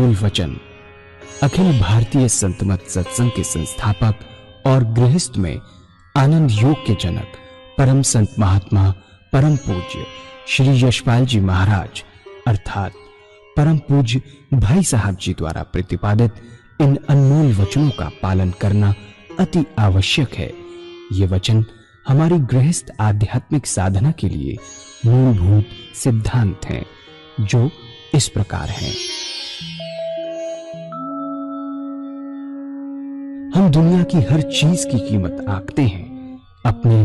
अनमोल वचन अखिल भारतीय संत मत सत्संग के संस्थापक और गृहस्थ में आनंद योग के जनक परम संत महात्मा परम पूज्य श्री यशपाल जी महाराज अर्थात परम पूज्य भाई साहब जी द्वारा प्रतिपादित इन अनमोल वचनों का पालन करना अति आवश्यक है। ये वचन हमारी गृहस्थ आध्यात्मिक साधना के लिए मूलभूत सिद्धांत हैं, जो इस प्रकार हैं। हम दुनिया की हर चीज की कीमत आंकते हैं, अपने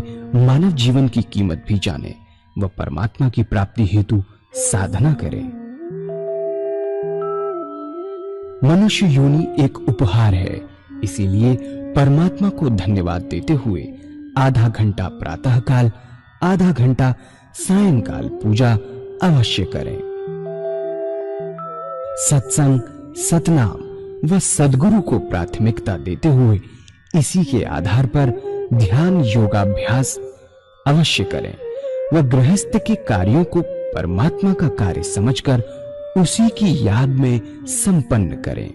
मानव जीवन की कीमत भी जाने व परमात्मा की प्राप्ति हेतु साधना करें। मनुष्य योनि एक उपहार है, इसीलिए परमात्मा को धन्यवाद देते हुए आधा घंटा प्रातःकाल, आधा घंटा सायंकाल पूजा अवश्य करें। सत्संग, सतनाम व सद्गुरु को प्राथमिकता देते हुए इसी के आधार पर ध्यान योगाभ्यास अवश्य करें व गृहस्थ के कार्यों को परमात्मा का कार्य समझकर उसी की याद में संपन्न करें।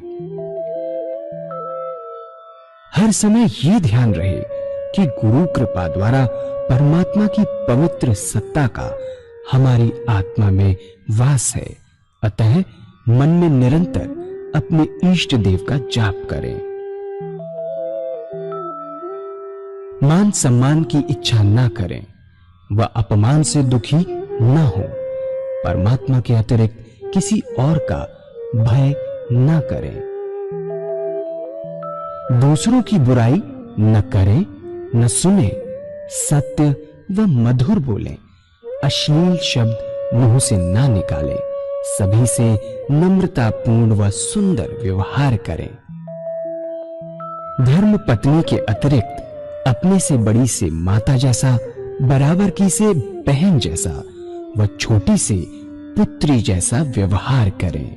हर समय ये ध्यान रहे कि गुरु कृपा द्वारा परमात्मा की पवित्र सत्ता का हमारी आत्मा में वास है, अतः मन में निरंतर अपने इष्ट देव का जाप करें। मान सम्मान की इच्छा न करें व अपमान से दुखी न हो। परमात्मा के अतिरिक्त किसी और का भय न करें। दूसरों की बुराई न करें, न सुने, सत्य व मधुर बोलें, अश्लील शब्द मुंह से ना निकालें, सभी से नम्रतापूर्ण व सुंदर व्यवहार करें। धर्म पत्नी के अतिरिक्त अपने से बड़ी से माता जैसा, बराबर की से बहन जैसा व छोटी से पुत्री जैसा व्यवहार करें।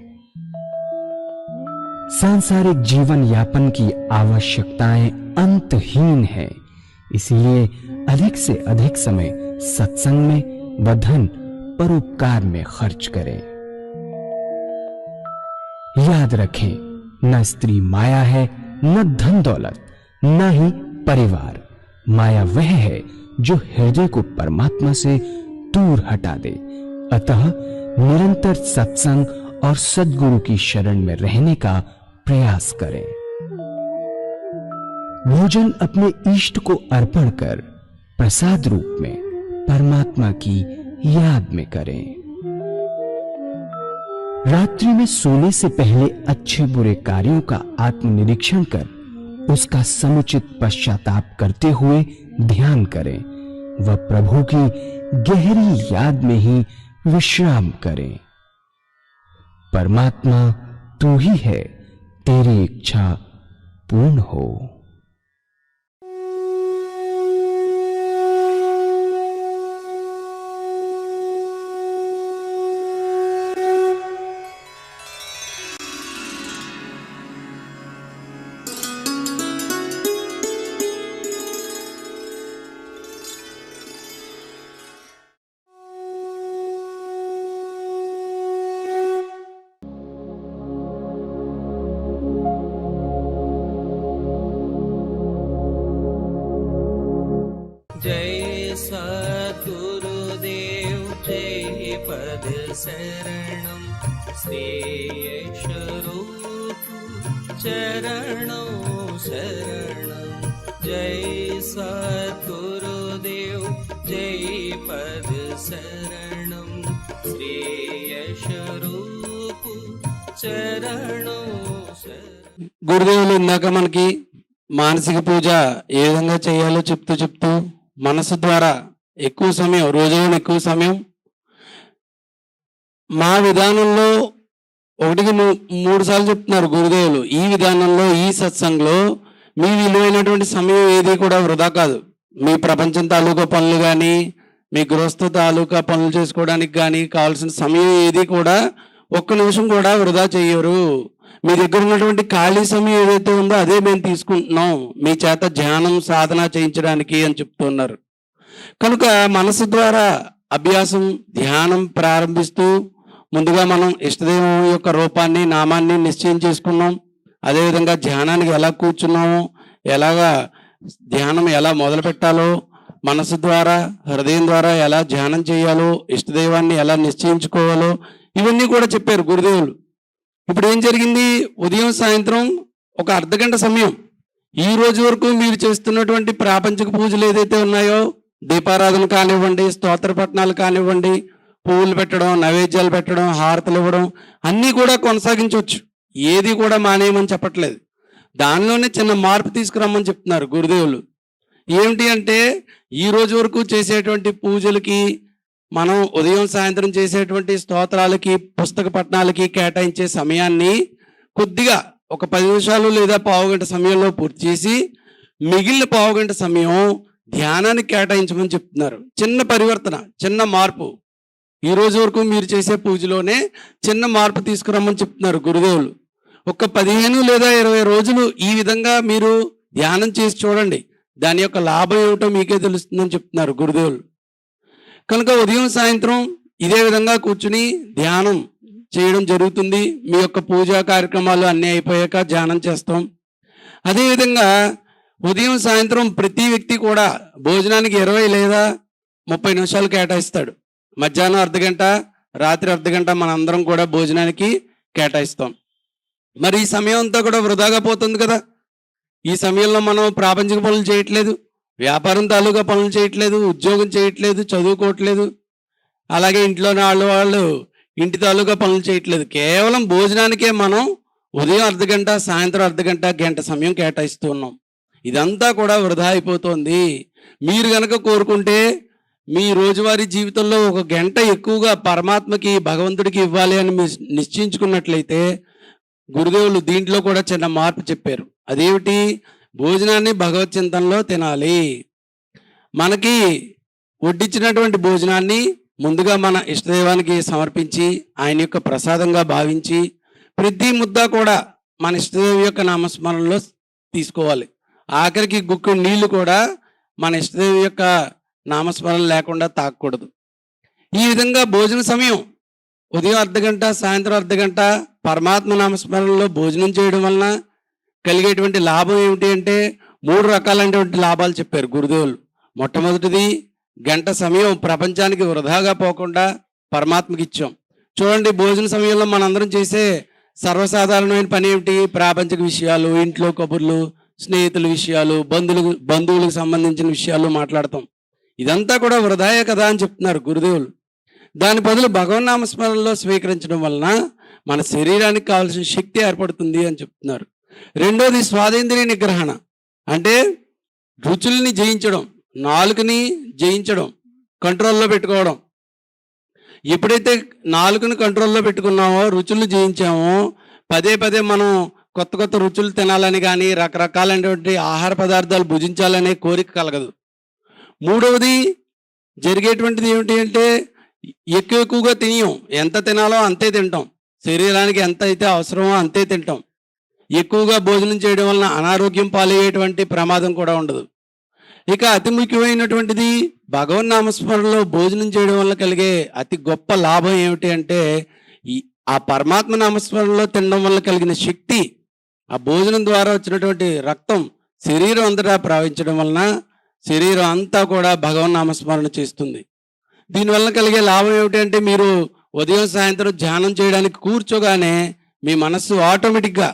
सांसारिक जीवन यापन की आवश्यकताएं अंतहीन है, इसलिए अधिक से अधिक समय सत्संग में व धन परोपकार में खर्च करें। याद रखें, न स्त्री माया है, न धन दौलत, न ही परिवार। माया वह है जो हृदय को परमात्मा से दूर हटा दे। अतः निरंतर सत्संग और सद्गुरु की शरण में रहने का प्रयास करें। भोजन अपने इष्ट को अर्पण कर प्रसाद रूप में परमात्मा की याद में करें। रात्रि में सोने से पहले अच्छे बुरे कार्यों का आत्मनिरीक्षण कर उसका समुचित पश्चाताप करते हुए ध्यान करें व प्रभु की गहरी याद में ही विश्राम करें। परमात्मा तू ही है, तेरी इच्छा पूर्ण हो। जय सद्गुरुदेव जय पद शरणं श्री यशरूप चरणों शरणं। जय सद्गुरुदेव जय पद शरणं श्री यशरूप चरणों शरणं। గురుదేవులు ఇందాక మనకి మానసిక పూజ ఏ విధంగా చేయాలో చెప్తూ మనసు ద్వారా ఎక్కువ సమయం, రోజులో ఎక్కువ సమయం మా విధానంలో 1-3 సార్లు చెప్తున్నారు గురుదేవులు. ఈ విధానంలో, ఈ సత్సంగంలో మీ విలువైనటువంటి సమయం ఏది కూడా వృధా కాదు. మీ ప్రపంచం తాలూకా పనులు కానీ, మీ గృహస్థ తాలూకా పనులు చేసుకోవడానికి కానీ కావాల్సిన సమయం ఏది కూడా ఒక్క నిమిషం కూడా వృధా చేయరు. మీ దగ్గర ఉన్నటువంటి ఖాళీ సమయం ఏదైతే ఉందో అదే మేము తీసుకుంటున్నాం మీ చేత ధ్యానం సాధన చేయించడానికి అని చెప్తున్నారు. కనుక మనసు ద్వారా అభ్యాసం, ధ్యానం ప్రారంభిస్తూ ముందుగా మనం ఇష్టదైవం యొక్క రూపాన్ని నామాన్ని నిశ్చయం చేసుకున్నాం. అదేవిధంగా ధ్యానానికి ఎలా కూర్చున్నామో, ఎలాగా ధ్యానం ఎలా మొదలు పెట్టాలో, మనసు ద్వారా హృదయం ద్వారా ఎలా ధ్యానం చేయాలో, ఇష్టదైవాన్ని ఎలా నిశ్చయించుకోవాలో ఇవన్నీ కూడా చెప్పారు గురుదేవులు. ఇప్పుడు ఏం జరిగింది, ఉదయం సాయంత్రం ఒక అర్ధగంట సమయం ఈ రోజు వరకు మీరు చేస్తున్నటువంటి ప్రాపంచిక పూజలు ఏదైతే ఉన్నాయో, దీపారాధన కానివ్వండి, స్తోత్ర పఠనాలు కానివ్వండి, పువ్వులు పెట్టడం, నైవేద్యాలు పెట్టడం, హారతలు ఇవ్వడం అన్నీ కూడా కొనసాగించవచ్చు. ఏది కూడా మానేయమని చెప్పట్లేదు. దానిలోనే చిన్న మార్పు తీసుకురమ్మని చెప్తున్నారు గురుదేవులు. ఏమిటి అంటే, ఈ రోజు వరకు చేసేటువంటి పూజలకి, మనం ఉదయం సాయంత్రం చేసేటువంటి స్తోత్రాలకి, పుస్తక పఠనాలకి కేటాయించే సమయాన్ని కొద్దిగా ఒక 10 నిమిషాలు లేదా పావుగంట సమయంలో పూర్తి చేసి మిగిలిన పావుగంట సమయం ధ్యానానికి కేటాయించమని చెప్తున్నారు. చిన్న పరివర్తన, చిన్న మార్పు. ఈ రోజు వరకు మీరు చేసే పూజలోనే చిన్న మార్పు తీసుకురమ్మని చెప్తున్నారు గురుదేవులు. ఒక 15 లేదా 20 రోజులు ఈ విధంగా మీరు ధ్యానం చేసి చూడండి. దాని యొక్క లాభం ఏమిటో మీకే తెలుస్తుందని చెప్తున్నారు గురుదేవులు. కనుక ఉదయం సాయంత్రం ఇదే విధంగా కూర్చుని ధ్యానం చేయడం జరుగుతుంది. మీ యొక్క పూజా కార్యక్రమాలు అన్నీ అయిపోయాక ధ్యానం చేస్తాం. అదేవిధంగా ఉదయం సాయంత్రం ప్రతి వ్యక్తి కూడా భోజనానికి 20 లేదా 30 నిమిషాలు కేటాయిస్తాడు. మధ్యాహ్నం అర్ధగంట, రాత్రి అర్ధగంట మనందరం కూడా భోజనానికి కేటాయిస్తాం. మరి ఈ సమయం అంతా కూడా వృధాగా పోతుంది కదా. ఈ సమయంలో మనం ప్రాపంచిక పనులు చేయట్లేదు, వ్యాపారం తాలూకా పనులు చేయట్లేదు, ఉద్యోగం చేయట్లేదు, చదువుకోవట్లేదు, అలాగే ఇంట్లోనే వాళ్ళు ఇంటి తాలూకా పనులు చేయట్లేదు. కేవలం భోజనానికే మనం ఉదయం అర్ధగంట, సాయంత్రం అర్ధగంట, గంట సమయం కేటాయిస్తూ ఉన్నాం. ఇదంతా కూడా వృధా అయిపోతుంది. మీరు గనక కోరుకుంటే మీ రోజువారీ జీవితంలో ఒక గంట ఎక్కువగా పరమాత్మకి, భగవంతుడికి ఇవ్వాలి అని మీరు నిశ్చయించుకున్నట్లయితే గురుదేవులు దీంట్లో కూడా చిన్న మార్పు చెప్పారు. అదేమిటి, భోజనాన్ని భగవత్ చింతనలో తినాలి. మనకి వడ్డించినటువంటి భోజనాన్ని ముందుగా మన ఇష్టదైవానికి సమర్పించి ఆయన యొక్క ప్రసాదంగా భావించి ప్రతి ముద్ద కూడా మన ఇష్టదైవం యొక్క నామస్మరణలో తీసుకోవాలి. ఆఖరికి గుక్కు నీళ్లు కూడా మన ఇష్టదైవం యొక్క నామస్మరణ లేకుండా తాగకూడదు. ఈ విధంగా భోజన సమయం ఉదయం అర్ధగంట, సాయంత్రం అర్ధగంట పరమాత్మ నామస్మరణలో భోజనం చేయడం వలన కలిగేటువంటి లాభం ఏమిటి అంటే 3 రకాలైనటువంటి లాభాలు చెప్పారు గురుదేవులు. మొట్టమొదటిది, గంట సమయం ప్రపంచానికి వృధాగా పోకుండా పరమాత్మకి ఇచ్చాం. చూడండి, భోజన సమయంలో మనందరం చేసే సర్వసాధారణమైన పని ఏమిటి, ప్రాపంచిక విషయాలు, ఇంట్లో కబుర్లు, స్నేహితుల విషయాలు, బంధువులకు సంబంధించిన విషయాలు మాట్లాడతాం. ఇదంతా కూడా వృధాయే కదా అని చెప్తున్నారు గురుదేవులు. దాని బదులు భగవన్నామస్మరణలో స్వీకరించడం వలన మన శరీరానికి కావాల్సిన శక్తి ఏర్పడుతుంది అని చెప్తున్నారు. రెండోది, స్వాదేంద్రియ నిగ్రహణ, అంటే రుచుల్ని జయించడం, నాలుకని జయించడం, కంట్రోల్లో పెట్టుకోవడం. ఎప్పుడైతే నాలుకని కంట్రోల్లో పెట్టుకున్నామో, రుచులను జయించామో, పదే పదే మనం కొత్త కొత్త రుచులు తినాలని కానీ రకరకాలైనటువంటి ఆహార పదార్థాలు భుజించాలనే కోరిక కలగదు. మూడవది జరిగేటువంటిది ఏమిటి అంటే, ఎక్కువగా తినియం. ఎంత తినాలో అంతే తింటాం. శరీరానికి ఎంత అయితే అవసరమో అంతే తింటాం. ఎక్కువగా భోజనం చేయడం వలన అనారోగ్యం పాలయ్యేటువంటి ప్రమాదం కూడా ఉండదు. ఇక అతి ముఖ్యమైనటువంటిది, భగవన్నామస్మరణలో భోజనం చేయడం వల్ల కలిగే అతి గొప్ప లాభం ఏమిటి అంటే, ఆ పరమాత్మ నామస్మరణలో తినడం వల్ల కలిగిన శక్తి, ఆ భోజనం ద్వారా వచ్చినటువంటి రక్తం శరీరం అంతటా ప్రవహించడం వలన శరీరం అంతా కూడా భగవన్నామస్మరణ చేస్తుంది. దీనివల్ల కలిగే లాభం ఏమిటి అంటే, మీరు ఉదయం సాయంత్రం ధ్యానం చేయడానికి కూర్చోగానే మీ మనస్సు ఆటోమేటిక్గా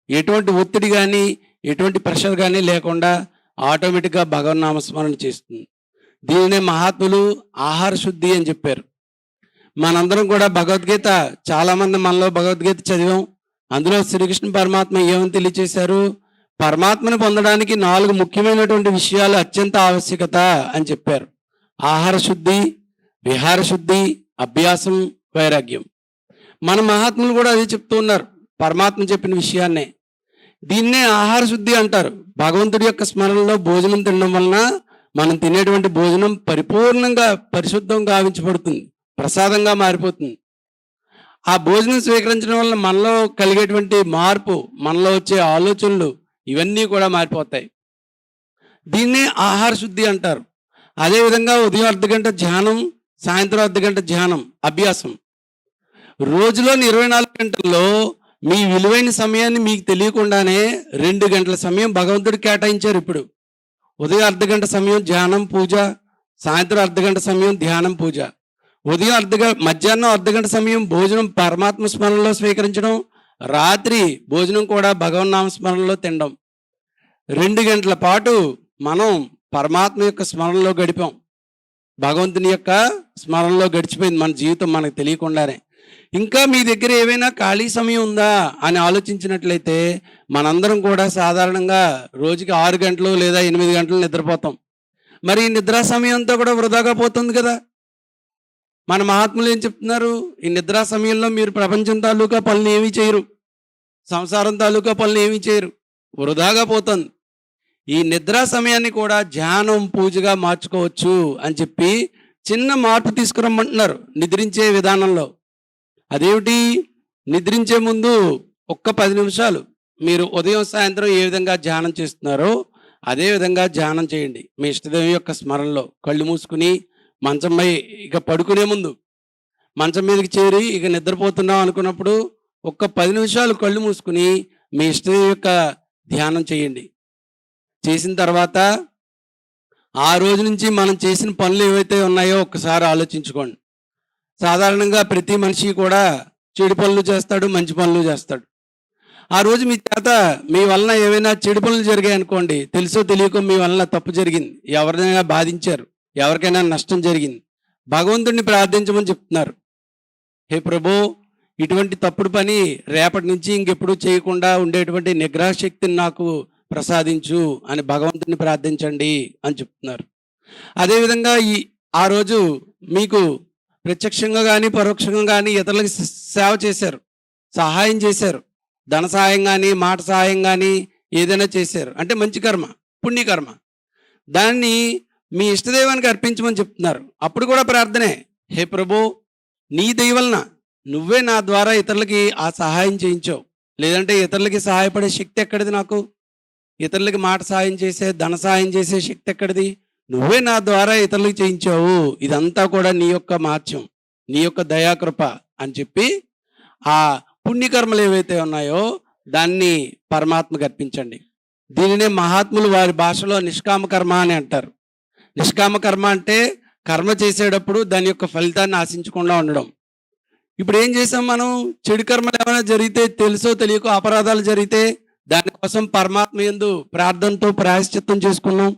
ఎటువంటి ఒత్తిడి కానీ ఎటువంటి ప్రెషర్ కానీ లేకుండా ఆటోమేటిక్గా భగవన్నామస్మరణ చేస్తుంది. దీనినే మహాత్ములు ఆహార శుద్ధి అని చెప్పారు. మనందరం కూడా భగవద్గీత, చాలామంది మనలో భగవద్గీత చదివాం. అందులో శ్రీకృష్ణ పరమాత్మ ఏమని తెలియచేశారు, పరమాత్మను పొందడానికి 4 ముఖ్యమైనటువంటి విషయాలు అత్యంత ఆవశ్యకత అని చెప్పారు. ఆహార శుద్ధి, విహార శుద్ధి, అభ్యాసం, వైరాగ్యం. మన మహాత్ములు కూడా అదే చెప్తూ ఉన్నారు, పరమాత్మ చెప్పిన విషయాన్నే. దీన్నే ఆహార శుద్ధి అంటారు. భగవంతుడి యొక్క స్మరణలో భోజనం తినడం వలన మనం తినేటువంటి భోజనం పరిపూర్ణంగా పరిశుద్ధం గావించబడుతుంది, ప్రసాదంగా మారిపోతుంది. ఆ భోజనం స్వీకరించడం వల్ల మనలో కలిగేటువంటి మార్పు, మనలో వచ్చే ఆలోచనలు ఇవన్నీ కూడా మారిపోతాయి. దీన్నే ఆహార శుద్ధి అంటారు. అదేవిధంగా ఉదయం అర్ధగంట ధ్యానం, సాయంత్రం అర్ధగంట ధ్యానం, అభ్యాసం. రోజులోని 24 గంటల్లో మీ విలువైన సమయాన్ని మీకు తెలియకుండానే 2 గంటల సమయం భగవంతుడు కేటాయించారు. ఇప్పుడు ఉదయం అర్ధగంట సమయం ధ్యానం పూజ, సాయంత్రం అర్ధగంట సమయం ధ్యానం పూజ, ఉదయం మధ్యాహ్నం అర్ధగంట సమయం భోజనం పరమాత్మ స్మరణలో స్వీకరించడం, రాత్రి భోజనం కూడా భగవన్నామ స్మరణలో తినడం. 2 గంటల పాటు మనం పరమాత్మ యొక్క స్మరణలో గడిపాం. భగవంతుని యొక్క స్మరణలో గడిచిపోయింది మన జీవితం మనకు తెలియకుండానే. ఇంకా మీ దగ్గర ఏవైనా ఖాళీ సమయం ఉందా అని ఆలోచించినట్లయితే మనందరం కూడా సాధారణంగా రోజుకి 6 గంటలు లేదా 8 గంటలు నిద్రపోతాం. మరి ఈ నిద్రా సమయం అంతా కూడా వృధాగా పోతుంది కదా. మన మహాత్ములు ఏం చెప్తున్నారు? ఈ నిద్రా సమయంలో మీరు ప్రపంచం తాలూకా పనులు ఏమీ చేయరు, సంసారం తాలూకా పనులు ఏమీ చేయరు, వృధాగా పోతుంది. ఈ నిద్రా సమయాన్ని కూడా ధ్యానం పూజగా మార్చుకోవచ్చు అని చెప్పి చిన్న మార్పు తీసుకురమ్మంటున్నారు నిద్రించే విధానంలో. అదేమిటి? నిద్రించే ముందు ఒక్క 10 నిమిషాలు మీరు ఉదయం సాయంత్రం ఏ విధంగా ధ్యానం చేస్తున్నారో అదే విధంగా ధ్యానం చేయండి. మీ ఇష్టదేవి యొక్క స్మరణలో కళ్ళు మూసుకుని మంచంపై ఇక పడుకునే ముందు మంచం మీదకి చేరి ఇక నిద్రపోతున్నాం అనుకున్నప్పుడు ఒక్క 10 నిమిషాలు కళ్ళు మూసుకుని మీ ఇష్టదేవి యొక్క ధ్యానం చేయండి. చేసిన తర్వాత ఆ రోజు నుంచి మనం చేసిన పనులు ఏవైతే ఉన్నాయో ఒక్కసారి ఆలోచించుకోండి. సాధారణంగా ప్రతి మనిషి కూడా చెడు పనులు చేస్తాడు, మంచి పనులు చేస్తాడు. ఆ రోజు మీ వలన ఏవైనా చెడు పనులు జరిగాయి అనుకోండి, తెలుసో తెలియకో మీ వలన తప్పు జరిగింది, ఎవరినైనా బాధించారు, ఎవరికైనా నష్టం జరిగింది, భగవంతుడిని ప్రార్థించమని చెప్తున్నారు. హే ప్రభు, ఇటువంటి తప్పుడు పని రేపటి నుంచి ఇంకెప్పుడు చేయకుండా ఉండేటువంటి నిగ్రహ శక్తిని నాకు ప్రసాదించు అని భగవంతుని ప్రార్థించండి అని చెప్తున్నారు. అదేవిధంగా ఆ రోజు మీకు ప్రత్యక్షంగా కానీ పరోక్షంగా కానీ ఇతరులకు సేవ చేశారు, సహాయం చేశారు, ధన సహాయం కానీ మాట సహాయం కానీ ఏదైనా చేశారు అంటే మంచి కర్మ, పుణ్యకర్మ. దాన్ని మీ ఇష్టదైవానికి అర్పించమని చెప్తున్నారు. అప్పుడు కూడా ప్రార్థనే, హే ప్రభు, నీ దయ వలన నువ్వే నా ద్వారా ఇతరులకి ఆ సహాయం చేయించావు, లేదంటే ఇతరులకి సహాయపడే శక్తి ఎక్కడిది నాకు? ఇతరులకి మాట సహాయం చేసే, ధన సహాయం చేసే శక్తి ఎక్కడిది? నువ్వే నా ద్వారా ఇతరులకు చేయించావు. ఇదంతా కూడా నీ యొక్క మార్చం, నీ యొక్క దయాకృప అని చెప్పి ఆ పుణ్యకర్మలు ఏవైతే ఉన్నాయో దాన్ని పరమాత్మకు అర్పించండి. దీనినే మహాత్ములు వారి భాషలో నిష్కామ కర్మ అని అంటారు. నిష్కామ కర్మ అంటే కర్మ చేసేటప్పుడు దాని యొక్క ఫలితాన్ని ఆశించకుండా ఉండడం. ఇప్పుడు ఏం చేసాం మనం? చెడు కర్మలు ఏమైనా జరిగితే, తెలుసో తెలియకో అపరాధాలు జరిగితే దానికోసం పరమాత్మ యందు ప్రార్థనతో ప్రాయశ్చిత్తం చేసుకున్నాం.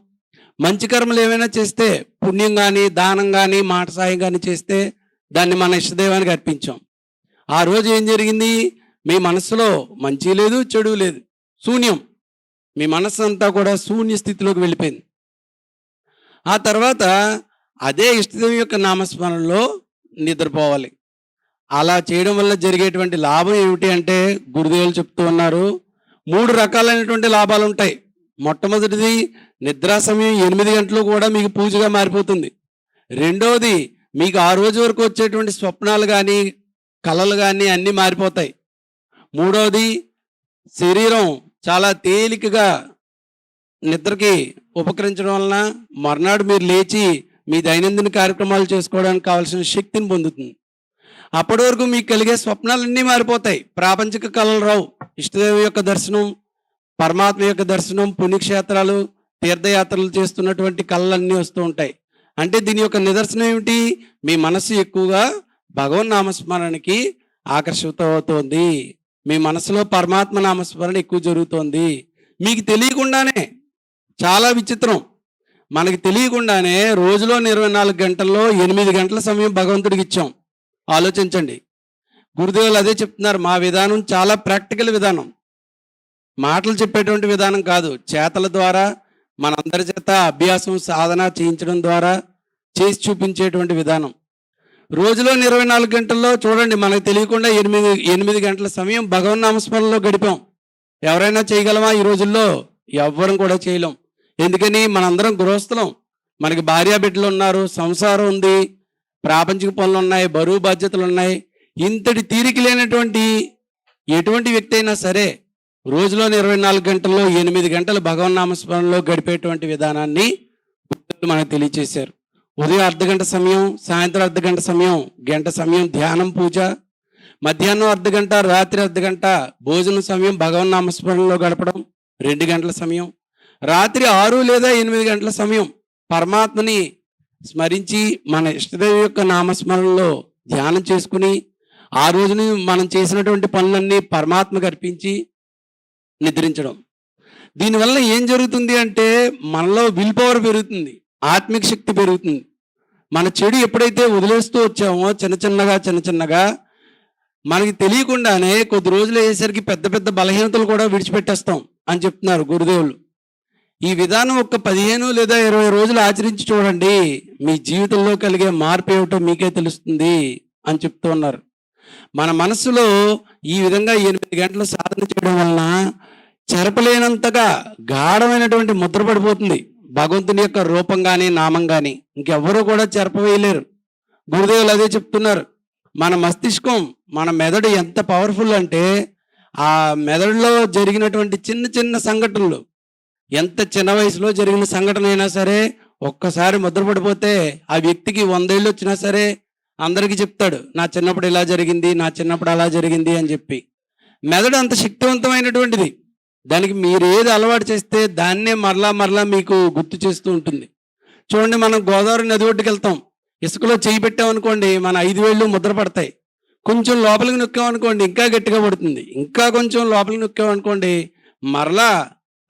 మంచి కర్మలు ఏమైనా చేస్తే, పుణ్యం కానీ దానం కానీ మాట సాయం కానీ చేస్తే దాన్ని మన ఇష్టదైవానికి అర్పించాం. ఆ రోజు ఏం జరిగింది? మీ మనస్సులో మంచి లేదు, చెడు లేదు, శూన్యం. మీ మనస్సు అంతా కూడా శూన్య స్థితిలోకి వెళ్ళిపోయింది. ఆ తర్వాత అదే ఇష్టదేవి యొక్క నామస్మరణలో నిద్రపోవాలి. అలా చేయడం వల్ల జరిగేటువంటి లాభం ఏమిటి అంటే గురుదేవులు చెప్తూ ఉన్నారు, 3 రకాలైనటువంటి లాభాలు ఉంటాయి. మొట్టమొదటిది, నిద్రా సమయం 8 గంటలు కూడా మీకు పూజగా మారిపోతుంది. రెండవది, మీకు ఆ రోజు వరకు వచ్చేటువంటి స్వప్నాలు కానీ కళలు కానీ అన్నీ మారిపోతాయి. మూడవది, శరీరం చాలా తేలికగా నిద్రకి ఉపకరించడం వలన మర్నాడు మీరు లేచి మీ దైనందిన కార్యక్రమాలు చేసుకోవడానికి కావాల్సిన శక్తిని పొందుతుంది. అప్పటి వరకు మీకు కలిగే స్వప్నాలన్నీ మారిపోతాయి, ప్రాపంచిక కళలు రావు. ఇష్టదేవి యొక్క దర్శనం, పరమాత్మ యొక్క దర్శనం, పుణ్యక్షేత్రాలు, తీర్థయాత్రలు చేస్తున్నటువంటి కళలన్నీ వస్తూ ఉంటాయి. అంటే దీని యొక్క నిదర్శనం ఏమిటి? మీ మనస్సు ఎక్కువగా భగవన్ నామస్మరణకి ఆకర్షితమవుతోంది. మీ మనసులో పరమాత్మ నామస్మరణ ఎక్కువ జరుగుతోంది. మీకు తెలియకుండానే, చాలా విచిత్రం, మనకి తెలియకుండానే రోజులో 24 గంటల్లో 8 గంటల సమయం భగవంతుడికి ఇచ్చాం. ఆలోచించండి. గురుదేవులు అదే చెప్తున్నారు, మా విధానం చాలా ప్రాక్టికల్ విధానం, మాటలు చెప్పేటువంటి విధానం కాదు, చేతల ద్వారా మనందరి చేత అభ్యాసం సాధన చేయించడం ద్వారా చేసి చూపించేటువంటి విధానం. రోజులో 24 గంటల్లో చూడండి, మనకు తెలియకుండా 8 గంటల సమయం భగవన్ నామస్మరణలో గడిపాం. ఎవరైనా చేయగలమా? ఈ రోజుల్లో ఎవ్వరం కూడా చేయలేం. ఎందుకని? మనందరం గృహస్థులం, మనకి భార్య బిడ్డలు ఉన్నారు, సంసారం ఉంది, ప్రాపంచిక పనులు ఉన్నాయి, బరువు బాధ్యతలు ఉన్నాయి. ఇంతటి తీరిక లేనటువంటి ఎటువంటి వ్యక్తి అయినా సరే రోజులో 24 గంటల్లో 8 గంటలు భగవన్ నామస్మరణలో గడిపేటువంటి విధానాన్ని మనకు తెలియచేశారు. ఉదయం అర్ధగంట సమయం, సాయంత్రం అర్ధగంట సమయం, గంట సమయం ధ్యానం పూజ, మధ్యాహ్నం అర్ధగంట, రాత్రి అర్ధగంట భోజన సమయం భగవన్ నామస్మరణలో గడపడం 2 గంటల సమయం, రాత్రి 6 లేదా 8 గంటల సమయం పరమాత్మని స్మరించి మన ఇష్టదేవి యొక్క నామస్మరణలో ధ్యానం చేసుకుని ఆ రోజుని మనం చేసినటువంటి పనులన్నీ పరమాత్మకు అర్పించి నిద్రించడం. దీనివల్ల ఏం జరుగుతుంది అంటే మనలో విల్ పవర్ పెరుగుతుంది, ఆత్మిక శక్తి పెరుగుతుంది. మన చెడు ఎప్పుడైతే వదిలేస్తూ వచ్చామో చిన్న చిన్నగా మనకి తెలియకుండానే కొద్ది రోజులు అయ్యేసరికి పెద్ద పెద్ద బలహీనతలు కూడా విడిచిపెట్టేస్తాం అని చెప్తున్నారు గురుదేవులు. ఈ విధానం ఒక 15 లేదా 20 రోజులు ఆచరించి చూడండి, మీ జీవితంలో కలిగే మార్పు ఏమిటో మీకే తెలుస్తుంది అని చెప్తూ ఉన్నారు. మన మనస్సులో ఈ విధంగా 8 గంటలు సాధన చేయడం వలన చెరపలేనంతగా గాఢమైనటువంటి ముద్ర పడిపోతుంది భగవంతుని యొక్క రూపం కానీ నామం కానీ. ఇంకెవ్వరూ కూడా చెరపవేయలేరు. గురుదేవులు అదే చెప్తున్నారు. మన మస్తిష్కం, మన మెదడు ఎంత పవర్ఫుల్ అంటే ఆ మెదడులో జరిగినటువంటి చిన్న చిన్న సంఘటనలు, ఎంత చిన్న వయసులో జరిగిన సంఘటన అయినా సరే ఒక్కసారి ముద్రపడిపోతే ఆ వ్యక్తికి 100 ఏళ్ళు వచ్చినా సరే అందరికీ చెప్తాడు, నా చిన్నప్పుడు ఇలా జరిగింది, నా చిన్నప్పుడు అలా జరిగింది అని చెప్పి. మెదడు అంత శక్తివంతమైనటువంటిది. దానికి మీరు ఏది అలవాటు చేస్తే దాన్నే మరలా మీకు గుర్తు చేస్తూ ఉంటుంది. చూడండి, మనం గోదావరి నది ఒడ్డుకి వెళ్తాం, ఇసుకలో చేయి పెట్టామనుకోండి మన 5 వేళ్ళు ముద్ర పడతాయి. కొంచెం లోపలికి నొక్కామనుకోండి ఇంకా గట్టిగా పడుతుంది. ఇంకా కొంచెం లోపలికి నొక్కామనుకోండి మరలా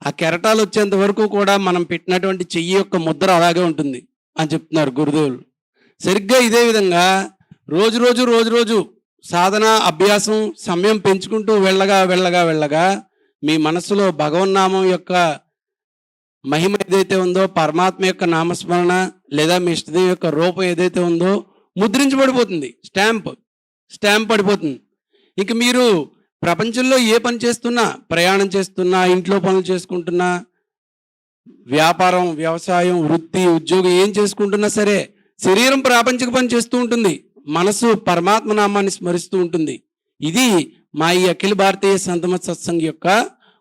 ఆ కెరటాలు వచ్చేంత వరకు కూడా మనం పెట్టినటువంటి చెయ్యి యొక్క ముద్ర అలాగే ఉంటుంది అని చెప్తున్నారు గురుదేవులు. సరిగ్గా ఇదే విధంగా రోజు సాధన అభ్యాసం సమయం పెంచుకుంటూ వెళ్ళగా మీ మనసులో భగవన్నామం యొక్క మహిమ ఏదైతే ఉందో, పరమాత్మ యొక్క నామస్మరణ లేదా మీ ఇష్టదేవి యొక్క రూపం ఏదైతే ఉందో ముద్రించబడిపోతుంది, స్టాంప్ పడిపోతుంది. ఇంక మీరు ప్రపంచంలో ఏ పని చేస్తున్నా, ప్రయాణం చేస్తున్నా, ఇంట్లో పనులు చేసుకుంటున్నా, వ్యాపారం, వ్యవసాయం, వృత్తి, ఉద్యోగం ఏం చేసుకుంటున్నా సరే శరీరం ప్రాపంచిక పని చేస్తూ ఉంటుంది, మనసు పరమాత్మ నామాన్ని స్మరిస్తూ ఉంటుంది. ఇది మా ఈ అఖిల భారతీయ సంతమత సత్సంగ్ యొక్క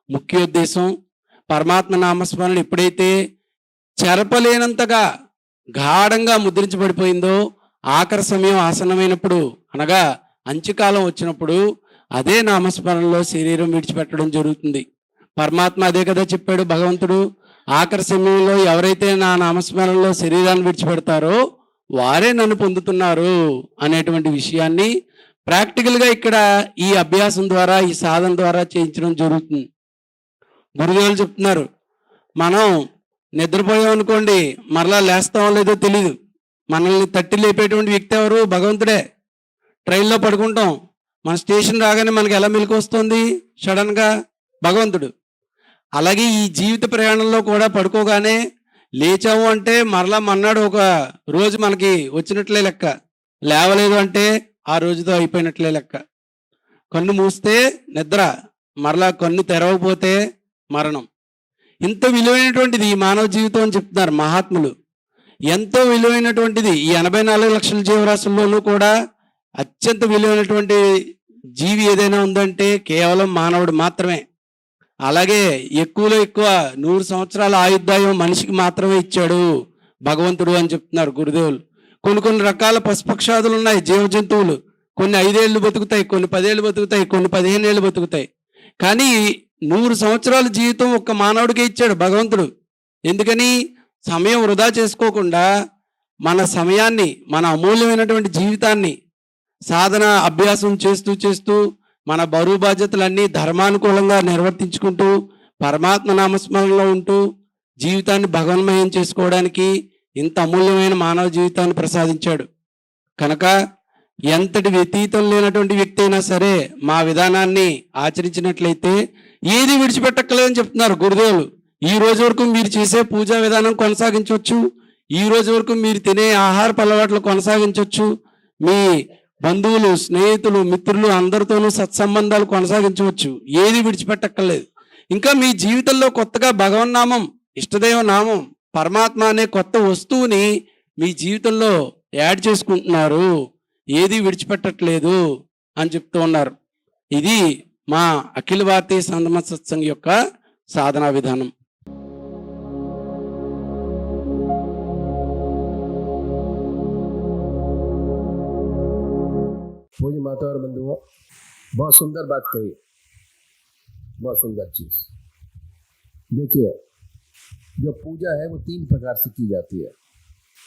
ముఖ్యోద్దేశం. పరమాత్మ నామస్మరణ ఎప్పుడైతే చెరపలేనంతగా గాఢంగా ముద్రించబడిపోయిందో, ఆఖరి సమయం ఆసన్నమైనప్పుడు అనగా అంత్యకాలం వచ్చినప్పుడు అదే నామస్మరణలో శరీరం విడిచిపెట్టడం జరుగుతుంది. పరమాత్మ అదే కదా చెప్పాడు భగవంతుడు, ఆఖరి సమయంలో ఎవరైతే నా నామస్మరణలో శరీరాన్ని విడిచిపెడతారో వారే నన్ను పొందుతున్నారు అనేటువంటి విషయాన్ని ప్రాక్టికల్గా ఇక్కడ ఈ అభ్యాసం ద్వారా, ఈ సాధన ద్వారా చేయించడం జరుగుతుంది. గురుదేవులు చెప్తున్నారు, మనం నిద్రపోయామనుకోండి మరలా లేస్తామో లేదో తెలీదు. మనల్ని తట్టి లేపేటువంటి వ్యక్తి ఎవరు? భగవంతుడే. ట్రైన్లో పడుకుంటాం, మన స్టేషన్ రాగానే మనకి ఎలా మెలకు వస్తుంది? సడన్గా భగవంతుడు. అలాగే ఈ జీవిత ప్రయాణంలో కూడా పడుకోగానే లేచాము అంటే మరలా మన్నాడు ఒక రోజు మనకి వచ్చినట్లే లెక్క, లేవలేదు అంటే ఆ రోజుతో అయిపోయినట్లే లెక్క. కన్ను మూస్తే నిద్ర, మరలా కన్ను తెరవకపోతే మరణం. ఇంత విలువైనటువంటిది ఈ మానవ జీవితం అని చెప్తున్నారు మహాత్ములు. ఎంతో విలువైనటువంటిది. ఈ 84 లక్షల జీవరాశుల్లోనూ కూడా అత్యంత విలువైనటువంటి జీవి ఏదైనా ఉందంటే కేవలం మానవుడు మాత్రమే. అలాగే ఎక్కువలో ఎక్కువ 100 సంవత్సరాల ఆయుర్దాయం మనిషికి మాత్రమే ఇచ్చాడు భగవంతుడు అని చెప్తున్నారు గురుదేవులు. కొన్ని రకాల పశుపక్షాదులు ఉన్నాయి, జీవ జంతువులు. కొన్ని 5 ఏళ్ళు బతుకుతాయి, కొన్ని 10 ఏళ్ళు బతుకుతాయి, కొన్ని 15 ఏళ్ళు బతుకుతాయి. కానీ 100 సంవత్సరాల జీవితం ఒక్క మానవుడికే ఇచ్చాడు భగవంతుడు. ఎందుకని? సమయం వృధా చేసుకోకుండా మన సమయాన్ని, మన అమూల్యమైనటువంటి జీవితాన్ని సాధన అభ్యాసం చేస్తూ మన బరువు బాధ్యతలన్నీ ధర్మానుకూలంగా నిర్వర్తించుకుంటూ పరమాత్మ నామస్మరణలో ఉంటూ జీవితాన్ని భగవన్మయం చేసుకోవడానికి ఇంత అమూల్యమైన మానవ జీవితాన్ని ప్రసాదించాడు. కనుక ఎంతటి వ్యతీతం లేనటువంటి వ్యక్తి అయినా సరే మా విధానాన్ని ఆచరించినట్లయితే ఏది విడిచిపెట్టక్కలేదని చెప్తున్నారు గురుదేవులు. ఈ రోజు వరకు మీరు చేసే పూజా విధానం కొనసాగించవచ్చు, ఈ రోజు వరకు మీరు తినే ఆహారపు అలవాట్లు కొనసాగించవచ్చు, మీ బంధువులు, స్నేహితులు, మిత్రులు అందరితోనూ సత్సంబంధాలు కొనసాగించవచ్చు. ఏది విడిచిపెట్టక్కర్లేదు. ఇంకా మీ జీవితంలో కొత్తగా భగవన్నామం, ఇష్టదైవ నామం, పరమాత్మ అనే కొత్త వస్తువుని మీ జీవితంలో యాడ్ చేసుకుంటున్నారు, ఏది విడిచిపెట్టట్లేదు అని చెప్తూ ఉన్నారు. ఇది మా అఖిల భారతీయ సంతమత సత్సంగ్ యొక్క సాధనా విధానం. पूज्य मातावार बंधुओं, बहुत सुंदर बात कही, बहुत सुंदर चीज। देखिए, जो पूजा है वो 3 प्रकार से की जाती है।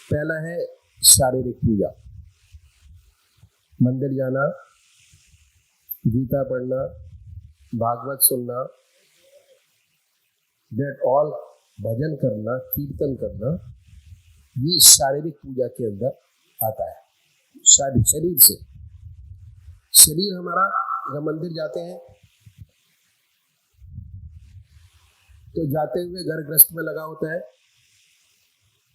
पहला है शारीरिक पूजा, मंदिर जाना, गीता पढ़ना, भागवत सुनना, दैट ऑल, भजन करना, कीर्तन करना, ये शारीरिक पूजा के अंदर आता है। शरीर से, शरीर हमारा, जब मंदिर जाते हैं तो जाते हुए घर गृहस्थ में लगा होता है,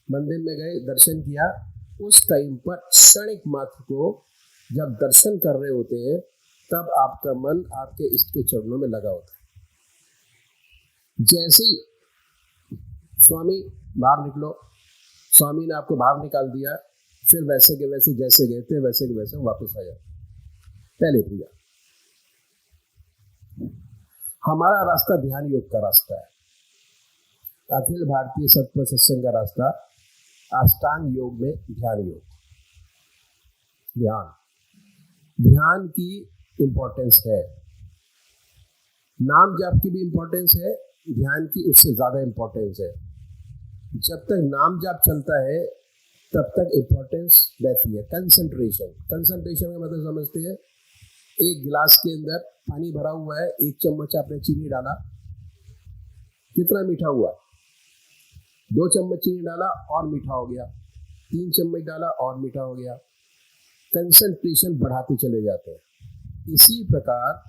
मंदिर में गए, दर्शन किया, उस टाइम पर क्षणिक मात्र को जब दर्शन कर रहे होते हैं तब आपका मन आपके इष्ट के चरणों में लगा होता है। जैसे ही स्वामी बाहर निकलो, स्वामी ने आपको बाहर निकाल दिया, फिर वैसे के वैसे जैसे गए थे वैसे के वैसे वापस आ जाते। पहले पूजा। हमारा रास्ता ध्यान योग का रास्ता है। अखिल भारतीय सत्व सत्संग का रास्ता अष्टांग योग में ध्यान योग। ध्यान की इंपॉर्टेंस है, नाम जाप की भी इंपॉर्टेंस है, ध्यान की उससे ज्यादा इंपॉर्टेंस है। जब तक नाम जाप चलता है तब तक इंपॉर्टेंस रहती है। कंसंट्रेशन का मतलब समझते हैं, एक गिलास के अंदर पानी भरा हुआ है, 1 चम्मच आपने चीनी डाला, कितना मीठा हुआ? 2 चम्मच चीनी डाला और मीठा हो गया, 3 चम्मच डाला और मीठा हो गया। कंसंट्रेशन बढ़ाते चले जाते हैं। इसी प्रकार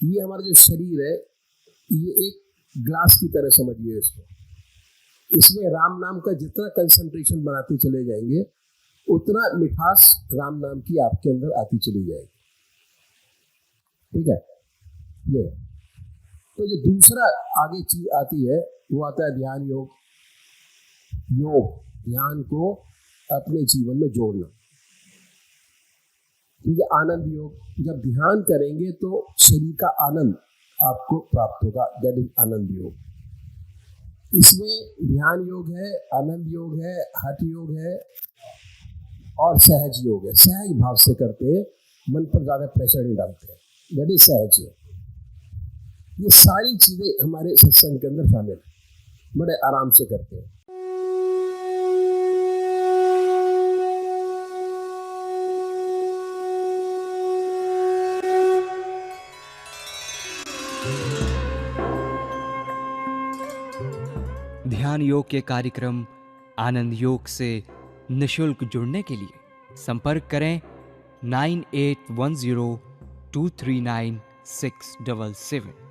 ये हमारा जो शरीर है, ये एक ग्लास की तरह समझिए इसको। इसमें राम नाम का जितना कंसंट्रेशन बनाते चले जाएंगे उतना मिठास राम नाम की आपके अंदर आती चली जाएगी। ठीक है, ये तो जो दूसरा आगे चीज आती है वो आता है ध्यान योग। ध्यान को अपने जीवन में जोड़ना। ठीक है, आनंद योग। जब ध्यान करेंगे तो शरीर का आनंद आपको प्राप्त होगा, दैट इज आनंद योग। इसमें ध्यान योग है, आनंद योग है, हठ योग है और सहज योग है। सहज भाव से करते हैं, मन पर ज्यादा प्रेशर नहीं डालते हैं, दैट इज सहज योग। ये सारी चीजें हमारे सत्संग के अंदर शामिल है, बड़े आराम से करते हैं। ध्यान योग के कार्यक्रम आनंद योग से निशुल्क जुड़ने के लिए संपर्क करें 9810239677।